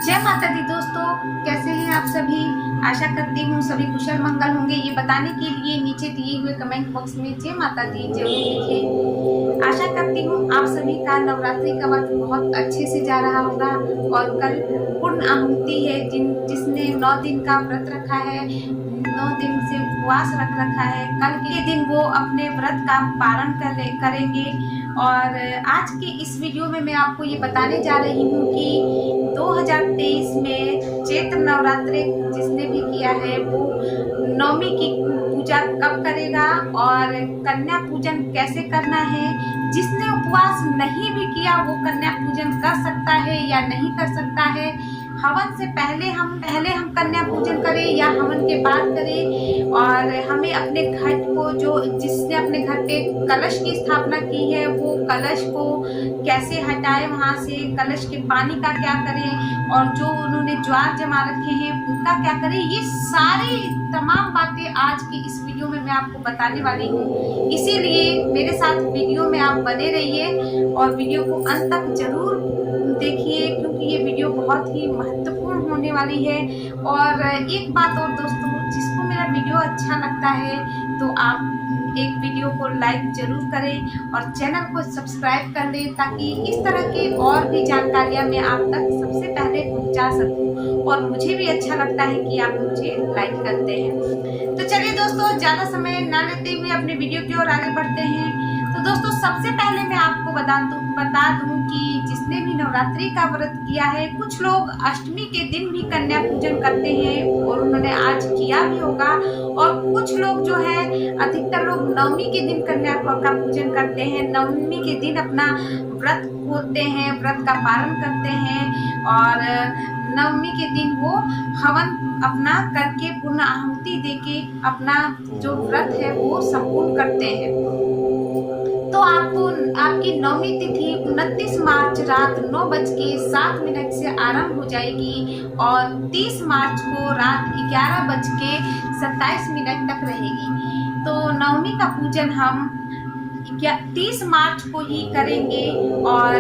जय माता दी दोस्तों, कैसे हैं आप सभी। आशा करती हूँ सभी कुशल मंगल होंगे। ये बताने के लिए नीचे दिए हुए कमेंट बॉक्स में जय माता दी जरूर लिखें। आशा करती हूँ आप सभी का नवरात्रि का व्रत बहुत अच्छे से जा रहा होगा। और कल पूर्ण आहुति है। जिसने 9 दिन का व्रत रखा है, 9 दिन से उपवास रख रखा है, कल के दिन वो अपने व्रत का पालन करेंगे। और आज के इस वीडियो में मैं आपको ये बताने जा रही हूँ कि 2023 में चैत्र नवरात्रि जिसने भी किया है वो नवमी की पूजा कब करेगा और कन्या पूजन कैसे करना है। जिसने उपवास नहीं भी किया वो कन्या पूजन कर सकता है या नहीं कर सकता है। हवन से पहले हम कन्या पूजन करें या हवन के बाद करें। और हमें अपने घट को, जो जिसने अपने घर पे कलश की स्थापना की है, वो कलश को कैसे हटाए वहां से, कलश के पानी का क्या करें, और जो उन्होंने ज्वार जमा रखे हैं उनका क्या करें। ये सारी तमाम बातें आज की इस वीडियो में मैं आपको बताने वाली हूँ। इसीलिए मेरे साथ वीडियो में आप बने रहिए और वीडियो को अंत तक जरूर देखिए, क्योंकि ये वीडियो बहुत ही महत्वपूर्ण होने वाली है। और एक बात और दोस्तों, जिसको मेरा वीडियो अच्छा लगता है तो आप एक वीडियो को लाइक जरूर करें और चैनल को सब्सक्राइब कर लें, ताकि इस तरह के और भी जानकारियां मैं आप तक सबसे पहले पहुंचा सकूं। और मुझे भी अच्छा लगता है कि आप मुझे लाइक करते हैं। तो चलिए दोस्तों, ज़्यादा समय ना लेते हुए अपने वीडियो की ओर आगे बढ़ते हैं। तो दोस्तों, सबसे पहले मैं आपको बता दूं कि जिसने भी नवरात्रि का व्रत किया है, कुछ लोग अष्टमी के दिन भी कन्या पूजन करते हैं और उन्होंने आज किया भी होगा। और कुछ लोग जो है, अधिकतर लोग नवमी के दिन कन्या का पूजन करते हैं। नवमी के दिन अपना व्रत खोलते हैं, व्रत का पालन करते हैं और नवमी के दिन वो हवन अपना करके पूर्ण आहुति देके अपना जो व्रत है वो संपूर्ण करते हैं। तो आपकी नवमी तिथि 29 मार्च रात 9:07 से आरंभ हो जाएगी और 30 मार्च को रात 11:27 तक रहेगी। तो नवमी का पूजन हम 30 मार्च को ही करेंगे और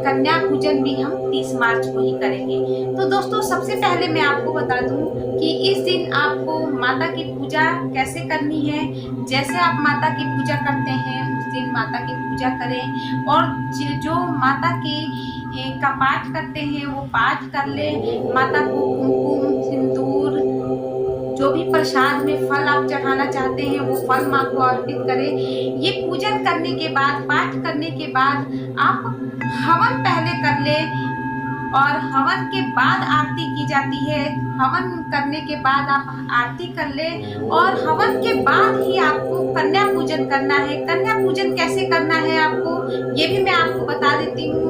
कन्या पूजन भी हम 30 मार्च को ही करेंगे। तो दोस्तों, सबसे पहले मैं आपको बता दूं कि इस दिन आपको माता की पूजा कैसे करनी है। जैसे आप माता की पूजा करते हैं उस दिन माता की पूजा करें, और जो माता का पाठ करते हैं वो पाठ कर ले। माता को कुमकुम, सिंदूर, जो भी प्रसाद में फल आप चढ़ाना चाहते हैं वो फल माँ को अर्पित करें। ये पूजन करने के बाद, पाठ करने के बाद आप हवन पहले कर ले और हवन के बाद आरती की जाती है। हवन करने के बाद आप आरती कर ले और हवन के बाद ही आपको कन्या पूजन करना है। कन्या पूजन कैसे करना है आपको, ये भी मैं आपको बता देती हूँ।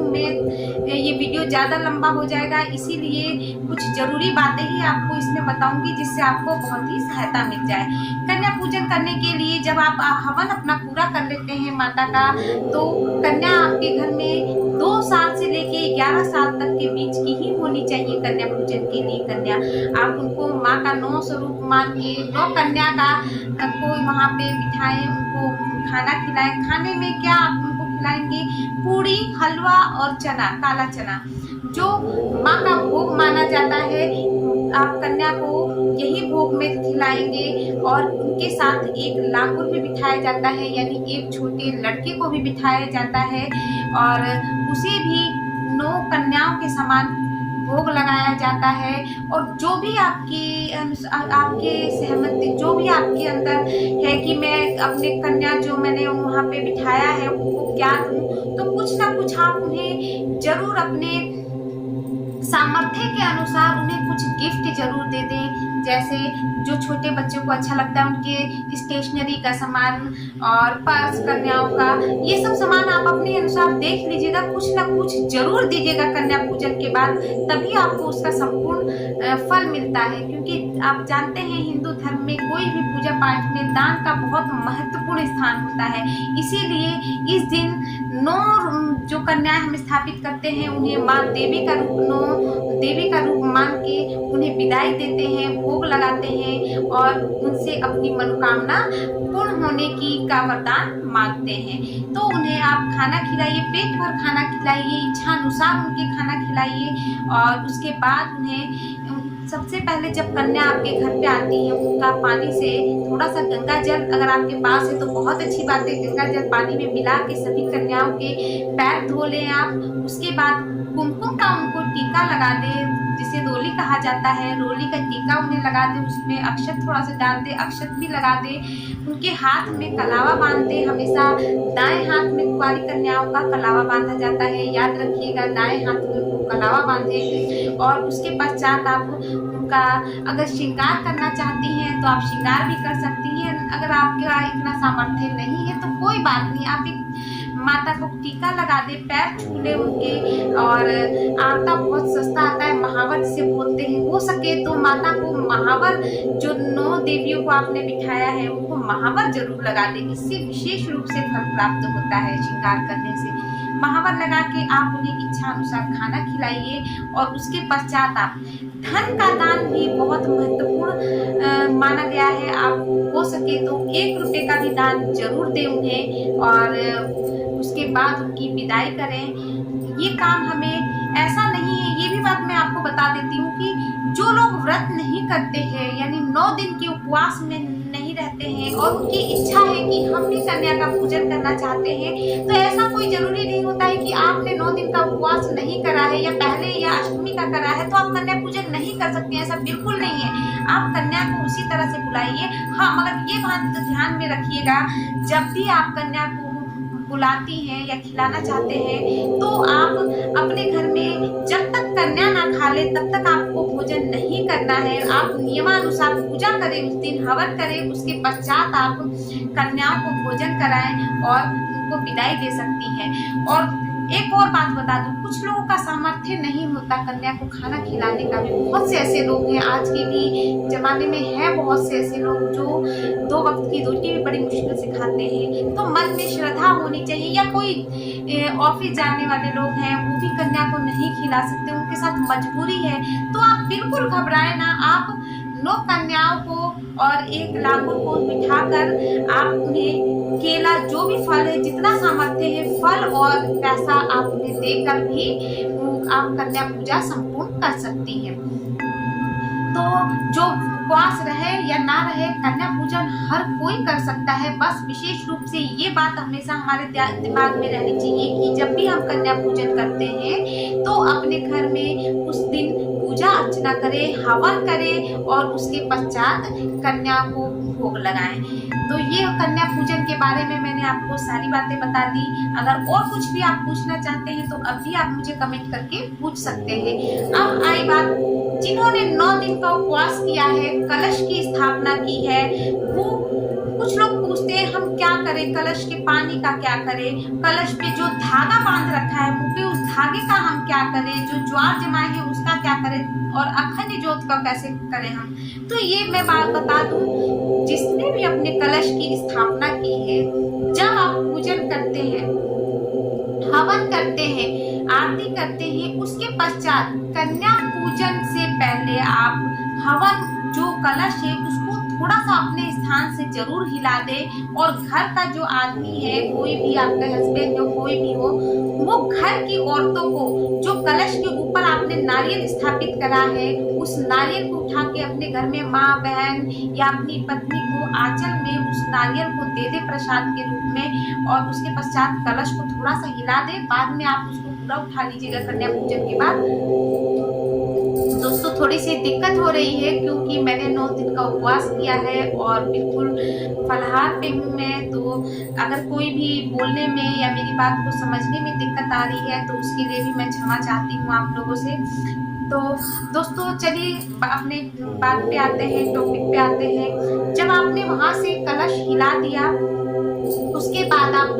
ये वीडियो ज़्यादा लंबा हो जाएगा, इसीलिए कुछ ज़रूरी बातें ही आपको इसमें बताऊंगी, जिससे आपको बहुत ही सहायता मिल जाए। कन्या पूजन करने के लिए जब आप हवन अपना पूरा कर लेते हैं माता का, तो कन्या आपके घर में 2 साल से लेके 11 साल तक के बीच की ही होनी चाहिए। कन्या पूजन के लिए कन्या आप उनको माँ का 9 स्वरूप मान के 9 कन्या का को वहाँ पे बिठाएं, उनको खाना खिलाएं। खाने में क्या आप उनको खिलाएंगे? पूड़ी, हलवा और चना, काला चना, जो माँ का भोग माना जाता है। आप कन्या को यही भोग में खिलाएंगे और उनके साथ एक लांगुर भी बिठाया जाता है, यानी एक छोटे लड़के को भी बिठाया जाता है और उसे भी 9 कन्याओं के समान भोग लगाया जाता है। और जो भी आपके सहमति, जो भी आपके अंदर है कि मैं अपने कन्या जो मैंने वहाँ पे बिठाया है उनको क्या दूं, तो कुछ ना कुछ आप उन्हें जरूर अपने सामर्थ्य के अनुसार उन्हें कुछ गिफ्ट जरूर दे दें। जैसे जो छोटे बच्चों को अच्छा लगता है उनके स्टेशनरी का सामान और पर्स कन्याओं का, ये सब सामान आप अपने अनुसार देख लीजिएगा। कुछ ना कुछ जरूर दीजिएगा कन्या पूजन के बाद, तभी आपको उसका संपूर्ण फल मिलता है। क्योंकि आप जानते हैं हिंदू धर्म में कोई भी पूजा पाठ में दान का बहुत महत्वपूर्ण स्थान होता है। इसीलिए इस दिन 9 जो कन्याएं हम स्थापित करते हैं उन्हें माँ देवी का रूप, 9 देवी का रूप मान के उन्हें विदाई देते हैं, भोग लगाते हैं और उनसे अपनी मनोकामना पूर्ण होने की का वरदान मांगते हैं। तो उन्हें आप खाना खिलाइए, पेट भर खाना खिलाइए, इच्छा अनुसार उनके खाना खिलाइए। और उसके बाद उन्हें सबसे पहले जब कन्या आपके घर पे आती है, उनका पानी से थोड़ा सा गंगा जल अगर आपके पास है तो बहुत अच्छी बात है, गंगा जल पानी में मिला के सभी कन्याओं के पैर धो लें आप। उसके बाद कुमकुम का उनको टीका लगा दें, जिसे रोली कहा जाता है, रोली का टीका उन्हें लगा दे, उसमें अक्षत थोड़ा सा डाल दे, अक्षत भी लगा दे। उनके हाथ में कलावा बांध दे, हमेशा दाएं हाथ में कुंवारी कन्याओं का कलावा बांधा जाता है, याद रखिएगा, दाएं हाथ में कलावा बांधे। और उसके पश्चात आप उनका अगर श्रृंगार करना चाहती हैं तो आप श्रृंगार भी कर सकती हैं। अगर आपका इतना सामर्थ्य नहीं है तो कोई बात नहीं, आप एक माता को टीका लगा दे, पैर छू ले उनके। और आटा बहुत सस्ता आता है, महावर जिसे बोलते हैं, हो सके तो माता को महावर, जो 9 देवियों को आपने बिठाया है उनको महावर जरूर लगा दे, इससे विशेष रूप से फल प्राप्त होता है श्रृंगार करने से। महावर लगा के आप उन्हें इच्छा अनुसार खाना खिलाइए। और उसके पश्चात आप धन का दान भी बहुत महत्वपूर्ण माना गया है, आप हो सके तो 1 रुपए का भी दान जरूर दें उन्हें। और उसके बाद उनकी विदाई करें। ये काम हमें ऐसा नहीं है, ये भी बात मैं आपको बता देती हूँ कि जो लोग व्रत नहीं करते हैं, यानी 9 दिन के उपवास में नहीं रहते हैं और उनकी इच्छा है कि हम भी कन्या का पूजन करना चाहते हैं, तो ऐसा कोई जरूरी नहीं होता है कि आपने 9 दिन का उपवास नहीं करा है या पहले या अष्टमी का करा है तो आप कन्या पूजन नहीं कर सकते हैं, ऐसा बिल्कुल नहीं है। आप कन्या को उसी तरह से बुलाइए। हाँ, मगर ये बात तो ध्यान में रखिएगा, जब भी आप कन्या को बुलाती हैं या खिलाना चाहते हैं तो आप अपने घर में जब तक कन्या ना खा ले तब तक आपको भोजन नहीं करना है। आप नियमानुसार पूजा करें, उस दिन हवन करें, उसके पश्चात आप कन्याओं को भोजन कराएं और उनको विदाई दे सकती हैं। और एक और बात बता दूं, कुछ लोगों का सामर्थ्य नहीं होता कन्या को खाना खिलाने का भी। बहुत से ऐसे लोग हैं, आज के भी जमाने में हैं बहुत से ऐसे लोग जो 2 वक्त की रोटी भी बड़ी मुश्किल से खाते हैं। तो मन में श्रद्धा होनी चाहिए। या कोई ऑफिस जाने वाले लोग हैं, वो भी कन्या को नहीं खिला सकते, उनके साथ मजबूरी है, तो आप बिल्कुल घबराए ना। आप 9 कन्याओं को और 1 लाखों को बिठाकर आप उन्हें केला, जो भी फल है, जितना सामर्थ्य है, फल और पैसा आप उन्हें देकर भी आप कन्या पूजा संपूर्ण कर सकती हैं। तो जो उपवास रहे या ना रहे, कन्या पूजन हर कोई कर सकता है। बस विशेष रूप से ये बात हमेशा हमारे दिमाग में रहनी चाहिए कि जब भी हम कन्या पूजन करते हैं तो अपने घर में उस दिन पूजा अर्चना करें, हवन करें और उसके पश्चात कन्या को भोग लगाएं। तो ये कन्या पूजन के बारे में मैंने आपको सारी बातें बता दी। अगर और कुछ भी आप पूछना चाहते हैं तो अभी आप मुझे कमेंट करके पूछ सकते हैं। अब आई बात, जिन्होंने 9 दिन का उपवास किया है, कलश की स्थापना की है, वो कुछ लोग पूछते हैं हम क्या करें, कलश के पानी का क्या करें, कलश पे जो धागा बांध रखा है मुझे उस धागे का हम क्या करें, जो ज्वार जमाए है उसका क्या करें, और अखंड ज्योत का कैसे करें हम। तो ये मैं बात बता दूं, जिसने भी अपने कलश की स्थापना की है, जब आप पूजन करते हैं, हवन करते हैं, आरती करते हैं, उसके पश्चात कन्या पूजन से पहले आप हवन जो कलश है उसको थोड़ा सा अपने स्थान से जरूर हिला दे। और घर का जो आदमी है, कोई भी आपका हस्बैंड हो, कोई भी हो, वो घर की औरतों को जो कलश के ऊपर आपने नारियल स्थापित करा है, उस नारियल को उठा के अपने घर में माँ बहन या अपनी पत्नी को आंचल में उस नारियल को दे दे प्रसाद के रूप में। और उसके पश्चात कलश को थोड़ा सा हिला दे, बाद में आप उसको पूरा उठा लीजिएगा कन्या पूजन के बाद। दोस्तों थोड़ी सी दिक्कत हो रही है क्योंकि मैंने 9 दिन का उपवास किया है और बिल्कुल फलाहार पे हूँ मैं, तो अगर कोई भी बोलने में या मेरी बात को समझने में दिक्कत आ रही है तो उसके लिए भी मैं क्षमा चाहती हूँ आप लोगों से। तो दोस्तों चलिए अपने बात पे आते हैं, टॉपिक पे आते हैं। जब आपने वहां से कलश हिला दिया, उसके बाद आप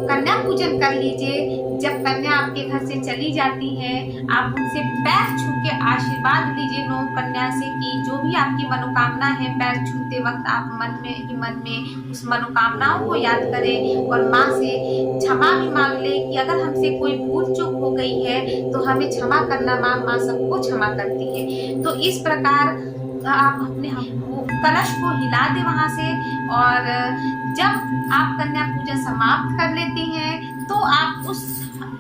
कन्या पूजन कर लीजिए। जब कन्या आपके घर से चली जाती है, आप उनसे पैर छू के आशीर्वाद लीजिए नौ कन्या से कि जो भी आपकी मनोकामना है, पैर छूते वक्त आप मन में उस मनोकामनाओं को याद करें और माँ से क्षमा भी मांग ले कि अगर हमसे कोई भूल चूक हो गई है तो हमें क्षमा करना, माँ सबको क्षमा करती है। तो इस प्रकार आप अपने कलश को हिला दे वहां से, और जब आप कन्या पूजा समाप्त कर लेती हैं तो आप उस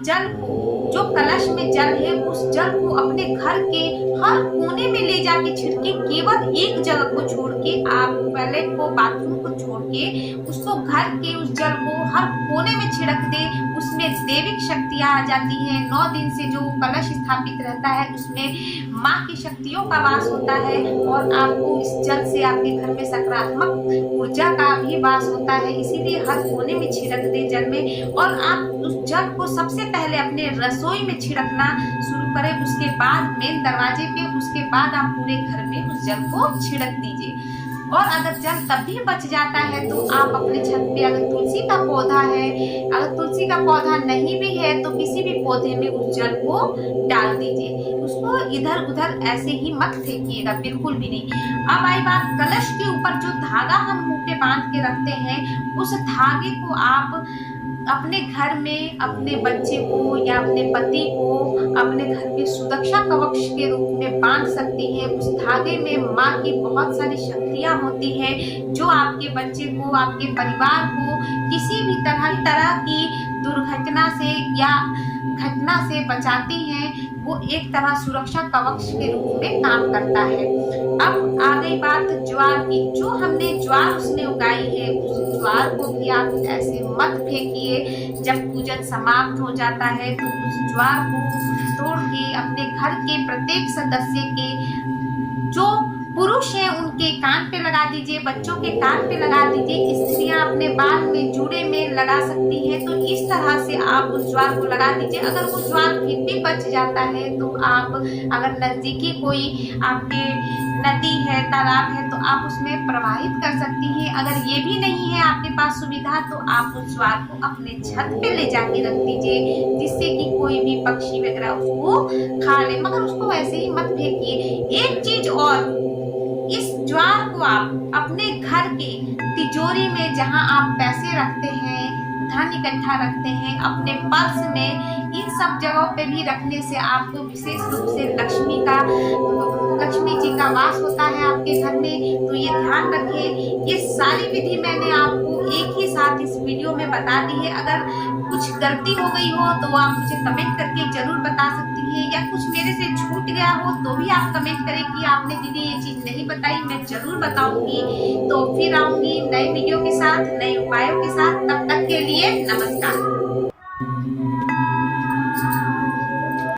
जल को, जो कलश में जल है, उस जल को अपने घर के हर कोने में ले जाके छिड़के, केवल एक जगह को छोड़ के, आप टॉयलेट को, बाथरूम को छोड़ के उसको, घर के उस जल को हर कोने में छिड़क दे। उसमें दैविक शक्तियां आ जाती हैं। 9 दिन से जो कलश स्थापित रहता है उसमें माँ की शक्तियों का वास होता है, और आपको इस जल से आपके घर में सकारात्मक ऊर्जा का भी वास होता है। इसीलिए हर कोने में छिड़क दे जल में, और आप उस जल को सबसे पहले अपने रसोई में छिड़कना शुरू करें, उसके बाद मेन दरवाजे पे, उसके बाद आप पूरे घर में उस जल को छिड़क दीजिए। और अगर जल तब भी बच जाता है तो आप अपने छत पे, अगर तुलसी का पौधा है, अगर तुलसी का पौधा नहीं भी है तो किसी भी पौधे में उस जल को डाल दीजिए। उसको इधर उधर ऐसे ही मत फेंकिएगा, बिल्कुल भी नहीं। अब आई बात कलश के ऊपर जो धागा हम मुंह पे बांध के रखते हैं, उस धागे को आप अपने घर में अपने बच्चे को या अपने पति को अपने घर के सुरक्षा कवच के रूप में बांध सकती है। उस धागे में माँ की बहुत सारी शक्तियाँ होती हैं, जो आपके बच्चे को, आपके परिवार को किसी भी तरह की दुर्घटना से या घटना से बचाती हैं। वो एक तरह सुरक्षा कवच के रूप में काम करता है। अब आ गई बात ज्वार की। जो हमने ज्वार उसने उगाई है, उस ज्वार को भी आप ऐसे मत फेंकिए। जब पूजन समाप्त हो जाता है तो उस ज्वार को तोड़ के अपने घर के प्रत्येक सदस्य के, जो पुरुष हैं उनके कान पे लगा दीजिए, बच्चों के कान पे लगा दीजिए, स्त्रियां अपने बाल में, जूड़े में लगा सकती हैं। तो इस तरह से आप उस ज्वार को लगा दीजिए। अगर वो ज्वार फिर भी बच जाता है तो आप, अगर नजदीकी कोई आपके नदी है, तालाब है, तो आप उसमें प्रवाहित कर सकती हैं। अगर ये भी नहीं है आपके पास सुविधा तो आप उस ज्वार को अपने छत पे ले जाके रख दीजिए, जिससे कि कोई भी पक्षी वगैरह उसको खा ले, मगर उसको वैसे ही मत फेंकिए। एक चीज और, इस ज्वार को आप अपने घर के तिजोरी में, जहां आप पैसे रखते हैं, धन इकट्ठा रखते हैं, अपने पर्स में, इन सब जगहों पे भी रखने से आपको विशेष रूप से लक्ष्मी जी का वास होता है आपके घर में। तो ये ध्यान रखें। ये सारी विधि मैंने आपको एक ही साथ इस वीडियो में बता दी है। अगर कुछ गलती हो गई हो तो आप मुझे कमेंट करके जरूर बता सकती हैं, या कुछ मेरे से छूट गया हो तो भी आप कमेंट करें कि आपने दीदी ये चीज नहीं बताई, मैं जरूर बताऊंगी। तो फिर आऊंगी नए वीडियो के साथ, नए उपायों के साथ। तब तक के लिए नमस्कार।